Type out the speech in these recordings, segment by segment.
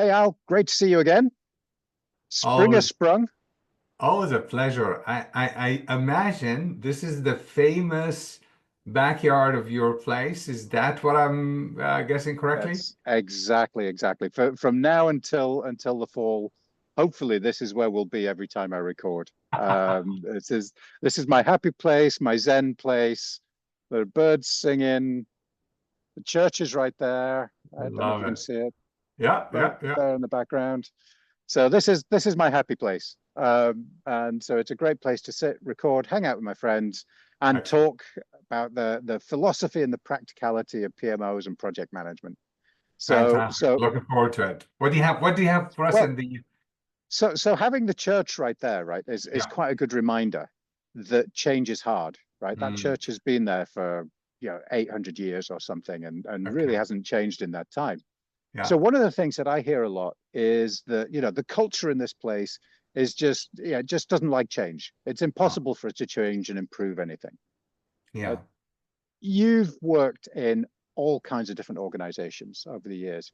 Hey Al, great to see you again. Spring has Always, sprung. always a pleasure. I imagine this is the famous backyard of your place. Is that what I'm guessing correctly? That's exactly. From now until the fall, hopefully this is where we'll be every time I record. This is my happy place, my Zen place. There are birds singing. The church is right there. I don't know if Love you can it. see it Yeah, right yeah, yeah. there in the background. So this is my happy place. And so it's a great place to sit, record, hang out with my friends, and Excellent. talk about the philosophy and the practicality of PMOs and project management. So Fantastic. so Looking forward to it. What do you have? What do you have for us well in the? so having the church right there, right, is Yeah. quite a good reminder that change is hard, right? That Mm, church has been there for 800 years or something, and really okay. hasn't changed in that time. Yeah. So one of the things that I hear a lot is that, the culture in this place is just doesn't like change. It's Oh, impossible for it to change and improve anything. Uh, yeah. you've worked in all kinds of different organizations over the years.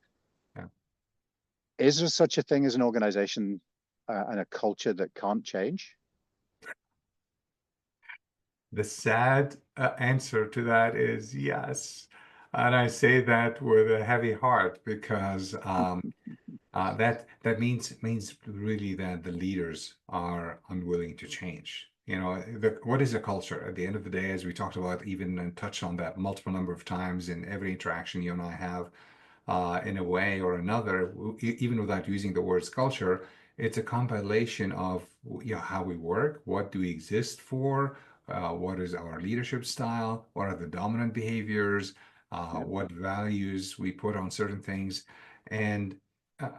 Yeah. Is there such a thing as an organization and a culture that can't change? The sad answer to that is yes. And I say that with a heavy heart because that means really that the leaders are unwilling to change. What is a culture? At the end of the day, as we talked about, even and touched on that multiple number of times in every interaction you and I have, in a way or another, even without using the words culture, it's a compilation of how we work, what do we exist for, what is our leadership style, what are the dominant behaviors, Yeah, what values we put on certain things, and uh,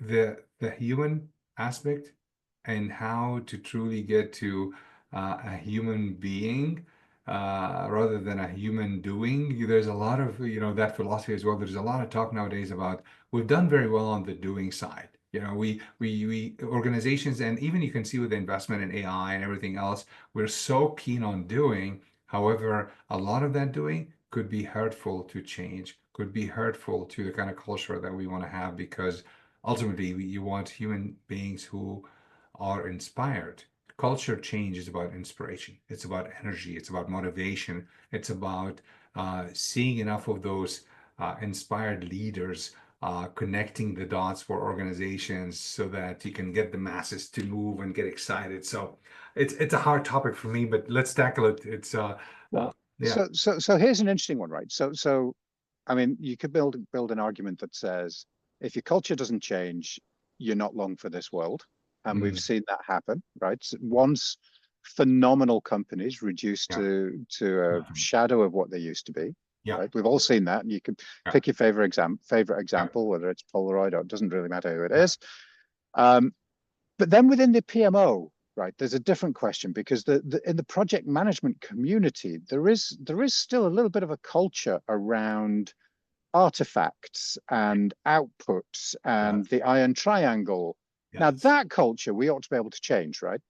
the human aspect and how to truly get to a human being rather than a human doing. There's a lot of, that philosophy as well. There's a lot of talk nowadays about we've done very well on the doing side. We organizations, and even you can see with the investment in AI and everything else, we're so keen on doing. However, a lot of that doing could be hurtful to change, could be hurtful to the kind of culture that we want to have because ultimately you want human beings who are inspired. Culture change is about inspiration. It's about energy. It's about motivation. It's about seeing enough of those inspired leaders connecting the dots for organizations so that you can get the masses to move and get excited. So it's a hard topic for me, but let's tackle it. It's uh, well, yeah. so here's an interesting one, right? So I mean, you could build an argument that says if your culture doesn't change, you're not long for this world, and we've Mm, seen that happen, right? Once phenomenal companies reduced yeah. to a shadow of what they used to be, Yeah. right? We've all seen that, and you can Yeah. pick your favorite Yeah. example, whether it's Polaroid or it doesn't really matter who it Yeah. is. Um, but then within the PMO, right, there's a different question because in the project management community, there is still a little bit of a culture around artifacts and outputs Yeah. and the iron triangle. Now Yes. that culture we ought to be able to change, right?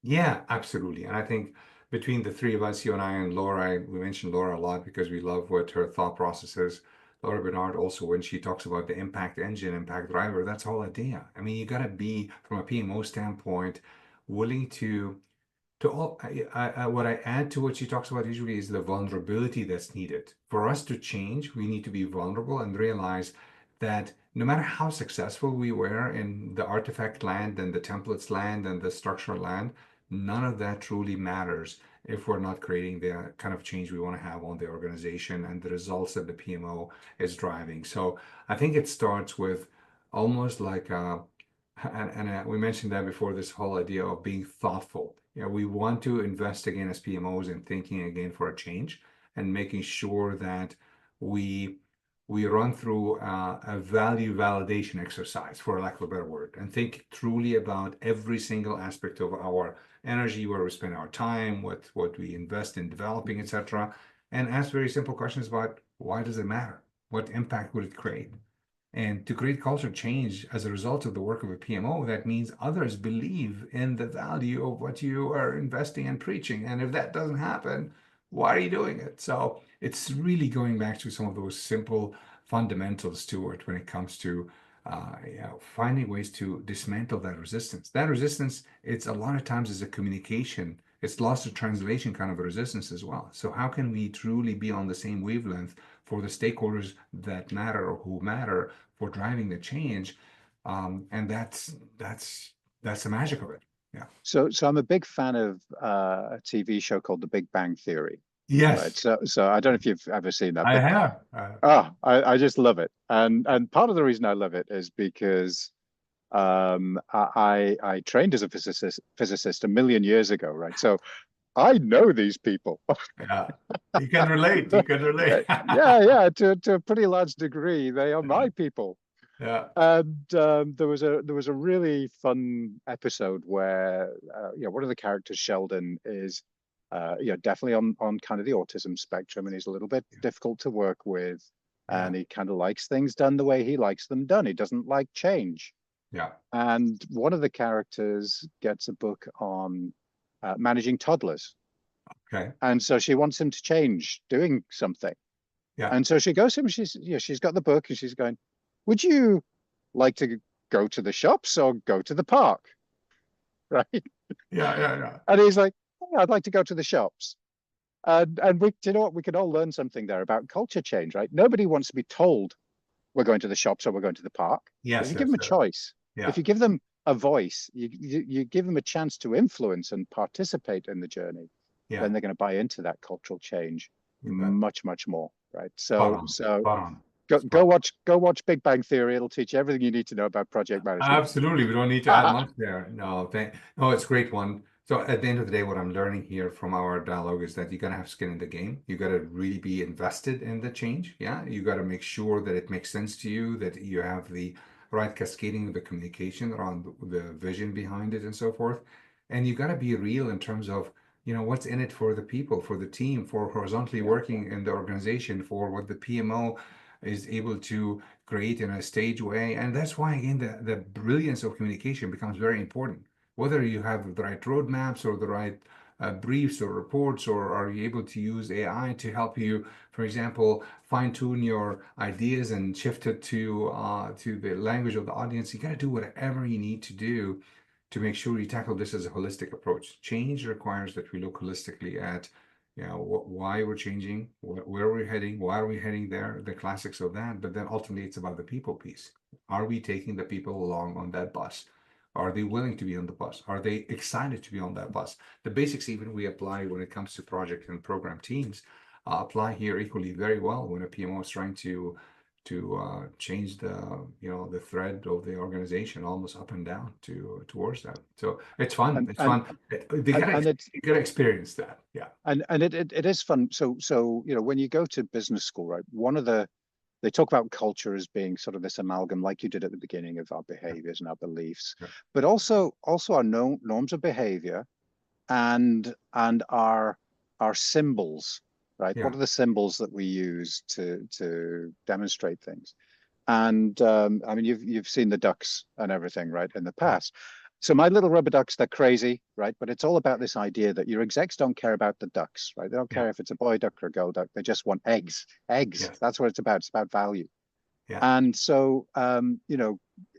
Yeah, absolutely. And I think between the three of us, you and I and Laura, we mentioned Laura a lot because we love what her thought process is. Laura Bernard also, when she talks about the impact engine, impact driver, that's the whole idea. I mean, you got to be, from a PMO standpoint, willing to all. What I add to what she talks about usually is the vulnerability that's needed. For us to change, we need to be vulnerable and realize that no matter how successful we were in the artifact land and the templates land and the structural land, none of that truly matters if we're not creating the kind of change we want to have on the organization and the results that the PMO is driving. So I think it starts with almost like we mentioned that before, this whole idea of being thoughtful. We want to invest again as PMOs in thinking again for a change and making sure that we we run through a value validation exercise, for lack of a better word, and think truly about every single aspect of our energy, where we spend our time, what we invest in developing, etc., and ask very simple questions about why does it matter? What impact would it create? And to create culture change as a result of the work of a PMO, that means others believe in the value of what you are investing and preaching. And if that doesn't happen, why are you doing it? So it's really going back to some of those simple fundamentals to it when it comes to finding ways to dismantle that resistance. That resistance, it's a lot of times is a communication. It's lost to translation kind of a resistance as well. So how can we truly be on the same wavelength for the stakeholders that matter or who matter for driving the change? And that's the magic of it. Yeah. So I'm a big fan of a TV show called The Big Bang Theory. Right. Yes, So I don't know if you've ever seen that, I but have. I just love it. And part of the reason I love it is because I trained as a physicist a million years ago, right? So I know these people. Yeah, you can relate. You can relate. Yeah, to a pretty large degree, they are my people. Yeah, And there was a really fun episode where one of the characters, Sheldon, is definitely on kind of the autism spectrum, and he's a little bit difficult to work with, yeah, and he kind of likes things done the way he likes them done. He doesn't like change. yeah. And one of the characters gets a book on managing toddlers, Okay. and so she wants him to change doing something. Yeah, And so she goes to him. She's got the book, and she's going, "Would you like to go to the shops or go to the park?" Right? yeah. And he's like, "Oh, I'd like to go to the shops." And we, you know what? We can all learn something there about culture change, right? Nobody wants to be told we're going to the shops or we're going to the park. But if Yes, you give yes, them a choice, yeah, if you give them a voice, you give them a chance to influence and participate in the journey, yeah. then they're going to buy into that cultural change You bet. much more, right? Spot So on. so Spot on. go Spot on. go watch Big Bang Theory. It'll teach you everything you need to know about project management. Absolutely. We don't need to add much there. No, it's a great one. So at the end of the day, what I'm learning here from our dialogue is that you gotta have skin in the game. You gotta really be invested in the change. Yeah. You gotta make sure that it makes sense to you, that you have the right cascading of the communication around the vision behind it and so forth. And you gotta be real in terms of, what's in it for the people, for the team, for horizontally Yeah. working in the organization, for what the PMO is able to create in a stage way. And that's why, again, the brilliance of communication becomes very important. Whether you have the right roadmaps or the right briefs or reports, or are you able to use AI to help you, for example, fine tune your ideas and shift it to the language of the audience. You got to do whatever you need to do to make sure you tackle this as a holistic approach. Change requires that we look holistically at why we're changing, where we're heading, why are we heading there, the classics of that. But then ultimately, it's about the people piece. Are we taking the people along on that bus? Are they willing to be on the bus? Are they excited to be on that bus? The basics, even we apply when it comes to project and program teams, apply here equally very well when a PMO is trying to change the thread of the organization almost up and down towards that. So it's fun. And It's and fun. They gotta and it's you gotta experience that. Yeah. and it is fun. So when you go to business school, right? They talk about culture as being sort of this amalgam, like you did at the beginning, of our behaviors and our beliefs, Yeah. but also our norms of behavior and our symbols, right? Yeah. What are the symbols that we use to demonstrate things? And I mean, you've seen the ducks and everything, right, in the past. So my little rubber ducks, they're crazy, right? But it's all about this idea that your execs don't care about the ducks, right? They don't Yeah. care if it's a boy duck or a girl duck. They just want eggs. Eggs. Yes. That's what it's about. It's about value. Yeah. And so,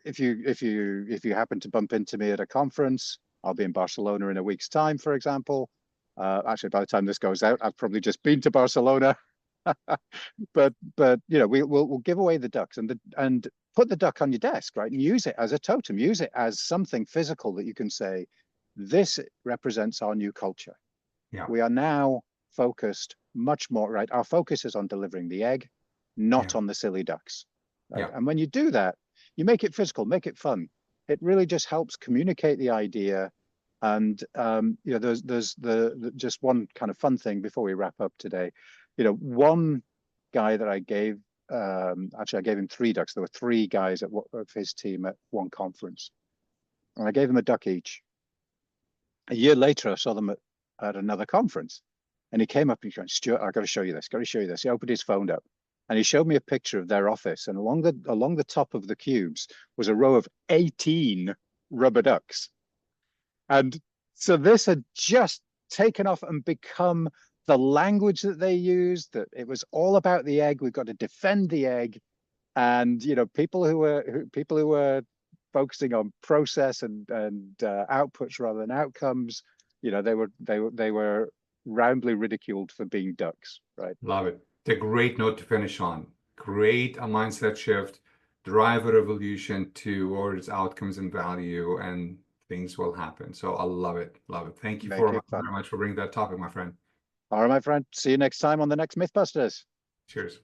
if you happen to bump into me at a conference, I'll be in Barcelona in a week's time, for example. Actually, by the time this goes out, I've probably just been to Barcelona. but we'll give away the ducks and put the duck on your desk, right? And use it as a totem, use it as something physical that you can say, this represents our new culture. Yeah. We are now focused much more, right? Our focus is on delivering the egg, not Yeah. on the silly ducks. Right? Yeah. And when you do that, you make it physical, make it fun. It really just helps communicate the idea. And there's the just one kind of fun thing before we wrap up today. One guy that I gave, actually I gave him 3 ducks. There were 3 guys of his team at one conference, and I gave them a duck each. A year later, I saw them at another conference, and he came up and he went, "Stuart, I got to show you this. Got to show you this." He opened his phone up, and he showed me a picture of their office, and along the top of the cubes was a row of 18 rubber ducks. And so this had just taken off and become the language that they used, that it was all about the egg. We've got to defend the egg. And people who were focusing on process and outputs rather than outcomes, they were roundly ridiculed for being ducks, right? Love it. It's a great note to finish on. Create a mindset shift, drive a revolution towards outcomes and value, and things will happen. So I love it. Love it. Thank you Make very it fun. much for bringing that topic, my friend. All right, my friend. See you next time on the next Mythbusters. Cheers.